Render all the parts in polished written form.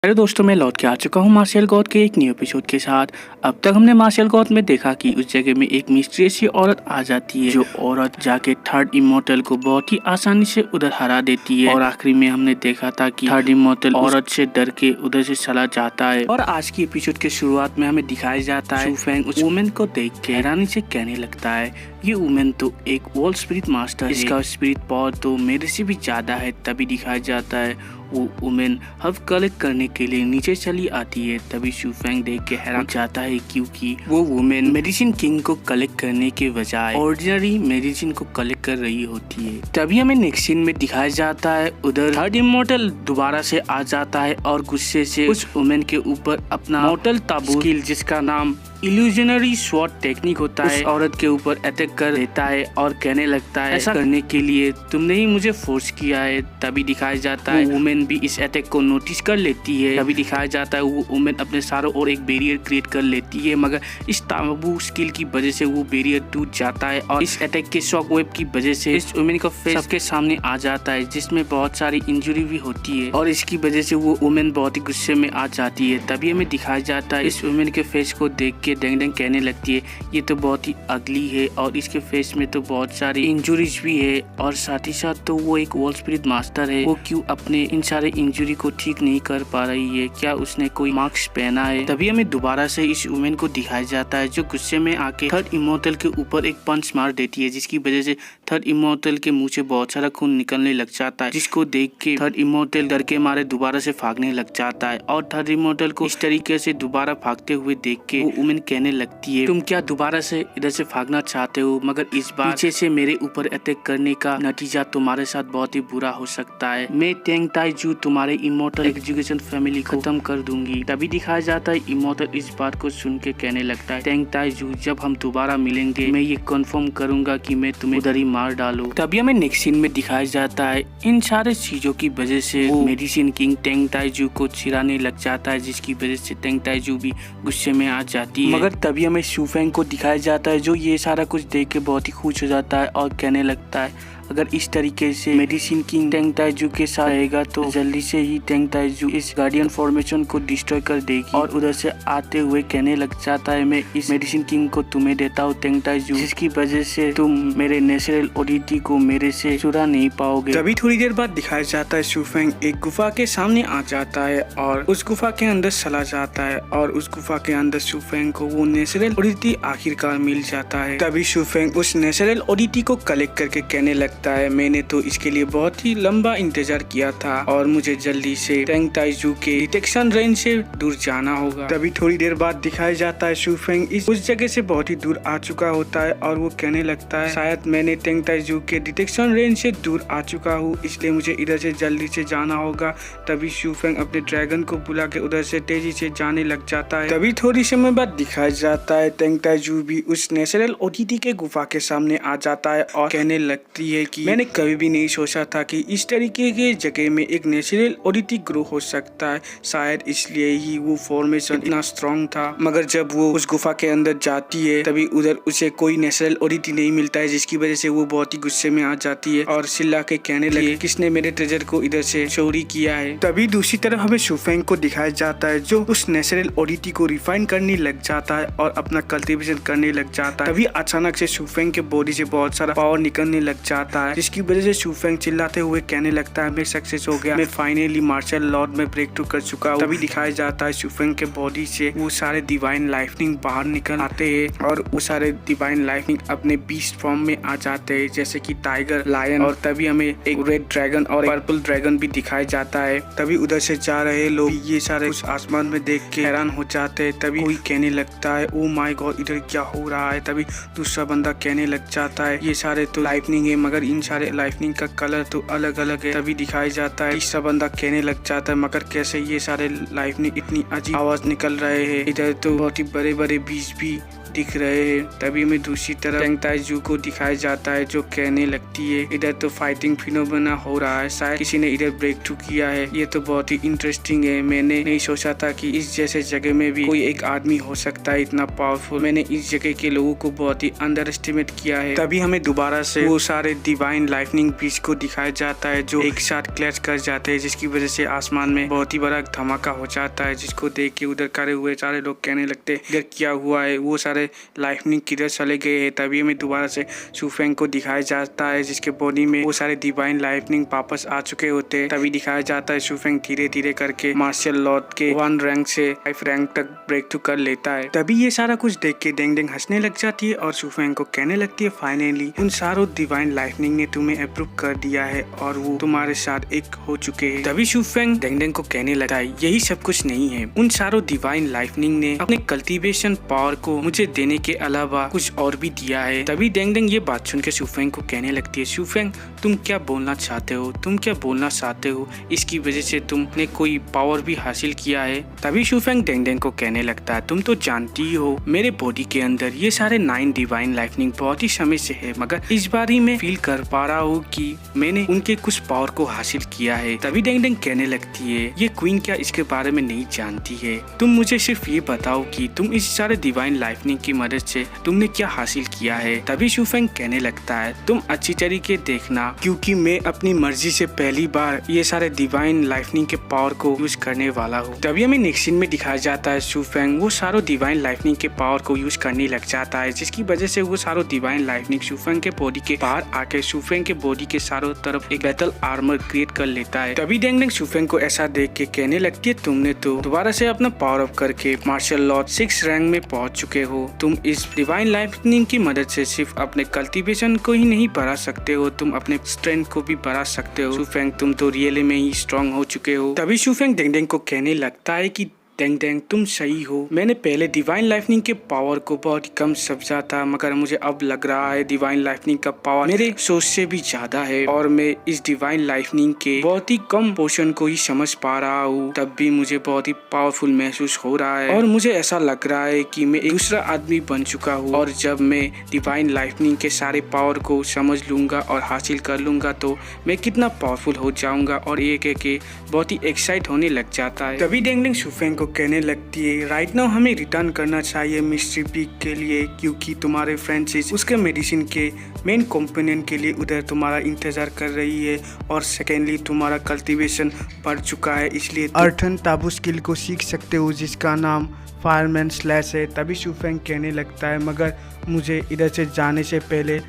Hello दोस्तों, मैं लौट के आ चुका हूँ मार्शल गॉड के एक न्यू एपिसोड के साथ। अब तक हमने मार्शल गॉड में देखा कि उस जगह में एक मिस्टीरियस सी औरत आ जाती है, जो औरत जाके थर्ड इमोर्टल को बहुत ही आसानी से उधर हरा देती है। और आखिरी में हमने देखा था कि थर्ड इमोर्टल औरत से डर के उधर से चला जाता है। और आज की एपिसोड के शुरुआत में हमें दिखाया जाता है शू फेंग उस वुमेन को देख के हैरानी से कहने लगता है, ये वुमेन तो एक वर्ल्ड स्पिरिट मास्टर है, इसका स्पिरिट पावर तो मेरे से भी ज्यादा है। तभी दिखाया जाता है वो वुमेन हर्ब कलेक्ट करने के लिए नीचे चली आती है। तभी शू फेंग देख के हैरान जाता है, क्योंकि वो वुमेन मेडिसिन किंग को कलेक्ट करने के बजाय ऑर्डिनरी मेडिसिन को कलेक्ट कर रही होती है। तभी हमें नेक्स्ट सीन में दिखाया जाता है उधर थर्ड इमोर्टल दोबारा से आ जाता है और गुस्से से उस वुमेन के ऊपर अपना मोर्टल ताबूत स्किल, जिसका नाम इल्यूजनरी स्वॉर्ड टेक्निक होता है, औरत के ऊपर अटैक कर देता है और कहने लगता है, ऐसा करने के लिए तुमने ही मुझे फोर्स किया है। तभी दिखाया जाता है वुमेन भी इस अटैक को नोटिस कर लेती है। तभी दिखाया जाता है वो वुमेन अपने चारों ओर एक बैरियर क्रिएट कर लेती है, मगर इस ताबू स्किल की वजह से वो बैरियर टूट जाता है और इस अटैक के शॉक वेव की वजह से इस वुमेन का फेस सबके सामने आ जाता है, जिसमें बहुत सारी इंजुरी भी होती है और इसकी वजह से वो वुमेन बहुत ही गुस्से में आ जाती है। तभी हमें दिखाया जाता है इस वुमेन के फेस को देख के डेंग डेंग कहने लगती है, ये तो बहुत ही अगली है और इसके फेस में तो बहुत सारी इंजुरीज भी है, और साथ ही साथ तो वो एक वर्ल्ड स्पिरिट मास्टर है, वो क्यों अपने इन सारे इंजुरी को ठीक नहीं कर पा रही है? क्या उसने कोई मास्क पहना है? तभी हमें दोबारा से इस वुमेन को दिखाया जाता है, जो गुस्से में आके थर्ड इमोर्टल के ऊपर एक पंच मार देती है, जिसकी वजह से थर्ड इमोर्टल के मुंह से बहुत सारा खून निकलने लग जाता है, जिसको देख के थर्ड इमोर्टल डर के मारे दोबारा से भागने लग जाता है। और थर्ड इमोर्टल को इस तरीके से दोबारा भागते हुए देख के वो वुमेन कहने लगती है, तुम क्या दोबारा से इधर से भागना चाहते हो? मगर इस बार पीछे से मेरे ऊपर अटैक करने का नतीजा तुम्हारे साथ बहुत ही बुरा हो सकता है। मैं टेंग ताई जू तुम्हारे इमोर्टल एजुकेशन फैमिली को खत्म कर दूंगी। तभी दिखाया जाता है इमोर्टल इस बात को सुन के कहने लगता है, टेंग ताई जू, जब हम दोबारा मिलेंगे मैं ये कंफर्म करूंगा कि मैं तुम्हें उधर ही मार डालूं। तभी हमें नेक्स्ट सीन में दिखाया जाता है इन सारे चीजों की वजह से वो मेडिसिन किंग टेंग ताई जू को चिराने लग जाता है, जिसकी वजह से टेंग ताई जू भी गुस्से में आ जाती है। मगर तभी हमें शू फेंग को दिखाया जाता है, जो ये सारा कुछ देख के बहुत ही खुश हो जाता है और कहने लगता है, अगर इस तरीके से मेडिसिन किंग टेंग ताई जू के साथ रहेगा तो जल्दी से ही टेंग ताई जू इस गार्डियन फॉर्मेशन को डिस्ट्रॉय कर देगी। और उधर से आते हुए कहने लग जाता है, मैं इस मेडिसिन किंग को तुम्हें देता हूँ टेंग ताई जू, जिसकी वजह से तुम मेरे नेचुरल ओडिटी को मेरे से चुरा नहीं पाओगे। तभी थोड़ी देर बाद दिखाया जाता है शू फेंग एक गुफा के सामने आ जाता है और उस गुफा के अंदर चला जाता है, और उस गुफा के अंदर शू फेंग को वो नेचुरल ओडिटी आखिरकार मिल जाता है। तभी शू फेंग उस नेचुरल ओडिटी को कलेक्ट करके कहने लगता है, मैंने तो इसके लिए बहुत ही लंबा इंतजार किया था और मुझे जल्दी से टेंग ताई जू के डिटेक्शन रेंज से दूर जाना होगा। तभी थोड़ी देर बाद दिखाया जाता है शू फेंग उस जगह से बहुत ही दूर आ चुका होता है और वो कहने लगता है, शायद मैंने टेंग ताई जू के डिटेक्शन रेंज से दूर आ चुका हूँ, इसलिए मुझे इधर से जल्दी से जाना होगा। तभी शू फेंग अपने ड्रैगन को बुला के उधर से तेजी से जाने लग जाता है। तभी थोड़ी समय बाद दिखाया जाता है टेंग ताई जू भी उस नेचुरल ओडिटी के गुफा के सामने आ जाता है और कहने लगती है कि मैंने कभी भी नहीं सोचा था कि इस तरीके के जगह में एक नेचुरल ओडिटी ग्रो हो सकता है, शायद इसलिए ही वो फॉर्मेशन इतना स्ट्रॉन्ग था। मगर जब वो उस गुफा के अंदर जाती है तभी उधर उसे कोई नेचुरल ओडिटी नहीं मिलता है, जिसकी वजह से वो बहुत ही गुस्से में आ जाती है और चिल्ला के कहने लगी, किसने मेरे ट्रेजर को इधर से चोरी किया है? तभी दूसरी तरफ हमें शू फेंग को दिखाया जाता है, जो उस नेचुरल ओडिटी को रिफाइन करने लग जाता है और अपना कल्टिवेशन करने लग जाता है। तभी अचानक से शू फेंग के बॉडी से बहुत सारा पावर निकलने लग जाता है, जिसकी वजह से शू फेंग चिल्लाते हुए कहने लगता है, मैं सक्सेस हो गया, मैं फाइनली मार्शल लॉर्ड में ब्रेक थ्रू कर चुका हूँ। तभी दिखाया जाता है शू फेंग के बॉडी से वो सारे डिवाइन लाइटनिंग बाहर निकल आते हैं और वो सारे डिवाइन लाइटनिंग अपने बीस्ट फॉर्म में आ जाते हैं, जैसे कि टाइगर, लायन, और तभी हमें एक रेड ड्रैगन और पर्पल ड्रैगन भी दिखाया जाता है। तभी उधर से जा रहे लोग ये सारे उस आसमान में देख के हैरान हो जाते हैं। तभी कोई कहने लगता है, ओ माय गॉड, इधर क्या हो रहा है? तभी दूसरा बंदा कहने लग जाता है, ये सारे तो लाइटनिंग है, मगर इन सारे लाइटनिंग का कलर तो अलग अलग है। तभी दिखाया जाता है, तीसरा बंदा कहने लग जाता है, मगर कैसे ये सारे लाइटनिंग इतनी अजीब आवाज निकल रहे हैं? इधर तो बहुत ही बड़े बड़े बीज भी दिख रहे हैं। तभी हमें दूसरी तरफ टेंग ताइजू को दिखाया जाता है जो कहने लगती है इधर तो फाइटिंग फिनोमेना हो रहा है, शायद किसी ने इधर ब्रेक थ्रू किया है। ये तो बहुत ही इंटरेस्टिंग है। मैंने नहीं सोचा था कि इस जैसे जगह में भी कोई एक आदमी हो सकता है इतना पावरफुल। मैंने इस जगह के लोगों को बहुत ही अंडर एस्टिमेट किया है। तभी हमें दोबारा से वो सारे डिवाइन लाइटनिंग बीच को दिखाया जाता है जो एक साथ क्लैश कर जाते हैं, जिसकी वजह से आसमान में बहुत ही बड़ा धमाका हो जाता है, जिसको देख के उधर खड़े हुए सारे लोग कहने लगते हैं इधर क्या हुआ है, वो सारे लाइटनिंग किधर चले गए हैं। तभी हमें दोबारा से शूफेंग को दिखाया जाता है जिसके बॉडी में वो सारे डिवाइन लाइटनिंग वापस आ चुके होते हैं। तभी दिखाया जाता है शूफेंग धीरे धीरे करके मार्शल लॉर्ड के 1 रैंक से 5 रैंक तक ब्रेक थ्रू कर लेता है। तभी ये सारा कुछ देख के डेंग डेंग हंसने लग जाती है और शूफेंग को कहने लगती है फाइनली उन सारों डिवाइन लाइटनिंग ने तुम्हें अप्रूव कर दिया है और वो तुम्हारे साथ एक हो चुके हैं। तभी शूफेंग डेंग डेंग को कहने लगता है यही सब कुछ नहीं है, उन सारों डिवाइन लाइटनिंग ने अपने कल्टीवेशन पावर को मुझे देने के अलावा कुछ और भी दिया है। तभी डेंग डेंग ये बात सुन के शूफेंग को कहने लगती है शूफेंग तुम क्या बोलना चाहते हो, तुम क्या बोलना चाहते हो, इसकी वजह से तुमने कोई पावर भी हासिल किया है। तभी शूफेंग डेंग डेंग को कहने लगता है तुम तो जानती हो मेरे बॉडी के अंदर ये सारे 9 डिवाइन लाइटनिंग बहुत ही समय से है, मगर इस बार ही मैं फील कर पा रहा हूँ कि मैंने उनके कुछ पावर को हासिल किया है। तभी डेंग डेंग कहने लगती है ये क्वीन क्या इसके बारे में नहीं जानती है, तुम मुझे सिर्फ ये बताओ कि तुम इस सारे डिवाइन लाइटनिंग की मदद से तुमने क्या हासिल किया है। तभी शूफेंग कहने लगता है तुम अच्छी तरीके देखना क्योंकि मैं अपनी मर्जी से पहली बार ये सारे डिवाइन लाइटनिंग के पावर को यूज करने वाला हूँ। तभी हमें नेक्स्ट सीन में दिखाया जाता है शूफेंग वो सारों डिवाइन लाइटनिंग के पावर को यूज करने लग जाता है, जिसकी वजह से वो सारों डिवाइन लाइटनिंग शूफेंग के बॉडी के बाहर आके शूफेंग के बॉडी के चारों तरफ एक बैटल आर्मर क्रिएट कर लेता है। तभी डेंग डेंग शूफेंग को ऐसा देख के कहने लगती है तुमने तो दोबारा से अपना पावर अप करके मार्शल लॉर्ड 6 रैंक में पहुंच चुके हो। तुम इस डिवाइन लाइटनिंग की मदद से सिर्फ अपने कल्टीवेशन को ही नहीं बढ़ा सकते हो, तुम अपने स्ट्रेंथ को भी बढ़ा सकते हो। शूफेंग तुम तो रियली में ही स्ट्रांग हो चुके हो। तभी शूफेंग डेंग डेंग को कहने लगता है कि डेंग डेंग तुम सही हो, मैंने पहले डिवाइन लाइटनिंग के पावर को बहुत कम समझा था, मगर मुझे अब लग रहा है डिवाइन लाइटनिंग का पावर मेरे सोच से भी ज्यादा है और मैं इस डिवाइन लाइटनिंग के बहुत ही कम पोर्शन को ही समझ पा रहा हूँ। तब भी मुझे बहुत ही पावरफुल महसूस हो रहा है और मुझे ऐसा लग रहा है कि मैं एक दूसरा आदमी बन चुका हूँ और जब मैं डिवाइन लाइटनिंग के सारे पावर को समझ लूंगा और हासिल कर लूंगा तो मैं कितना पावरफुल हो जाऊंगा और ये कह के बहुत ही एक्साइट होने लग जाता है। तभी डेंग डेंग शूफेंग को कहने लगती है राइट नाउ हमें रिटर्न करना चाहिए मिस्ट्री पीक के लिए क्योंकि तुम्हारे फ्रेंड्स उसके मेडिसिन के मेन कंपोनेंट के लिए उधर तुम्हारा इंतजार कर रही है और सेकेंडली तुम्हारा कल्टीवेशन बढ़ चुका है, इसलिए अर्थन ताबू स्किल को सीख सकते हो जिसका नाम फायरमैन स्लैश है। तभी शूफेंग कहने लगता है मगर मुझे इधर से जाने से पहले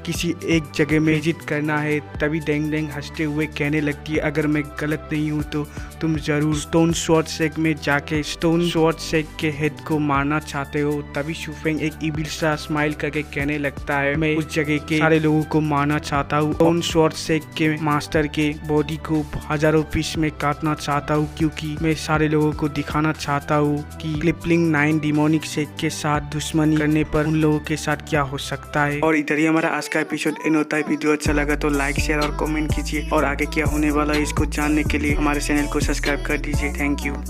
किसी एक जगह में विजिट करना है। तभी डेंग डेंग हंसते हुए कहने लगती है अगर मैं गलत नहीं हूँ तो तुम जरूर स्टोन स्वॉर्ड शेक में जाके स्टोन स्वॉर्ड शेक के हेड को मारना चाहते हो। तभी शूफेंग एक इविल सा स्माइल करके कहने लगता है मैं उस जगह के सारे लोगों को मारना चाहता हूँ, स्टोन स्वॉर्ड शेक के मास्टर के बॉडी को हजारों पीस में काटना चाहता हूँ क्योंकि मैं सारे लोगों को दिखाना चाहता हूँ कि क्लिपलिंग 9 डिमोनिक शेक के साथ दुश्मनी करने पर उन लोगों के साथ क्या हो सकता है। और इधर ही हमारा आज का एपिसोड एंड होता है। वीडियो अच्छा लगा तो लाइक शेयर और कमेंट कीजिए और आगे क्या होने वाला है इसको जानने के लिए हमारे चैनल को सब्सक्राइब कर दीजिए। Thank you.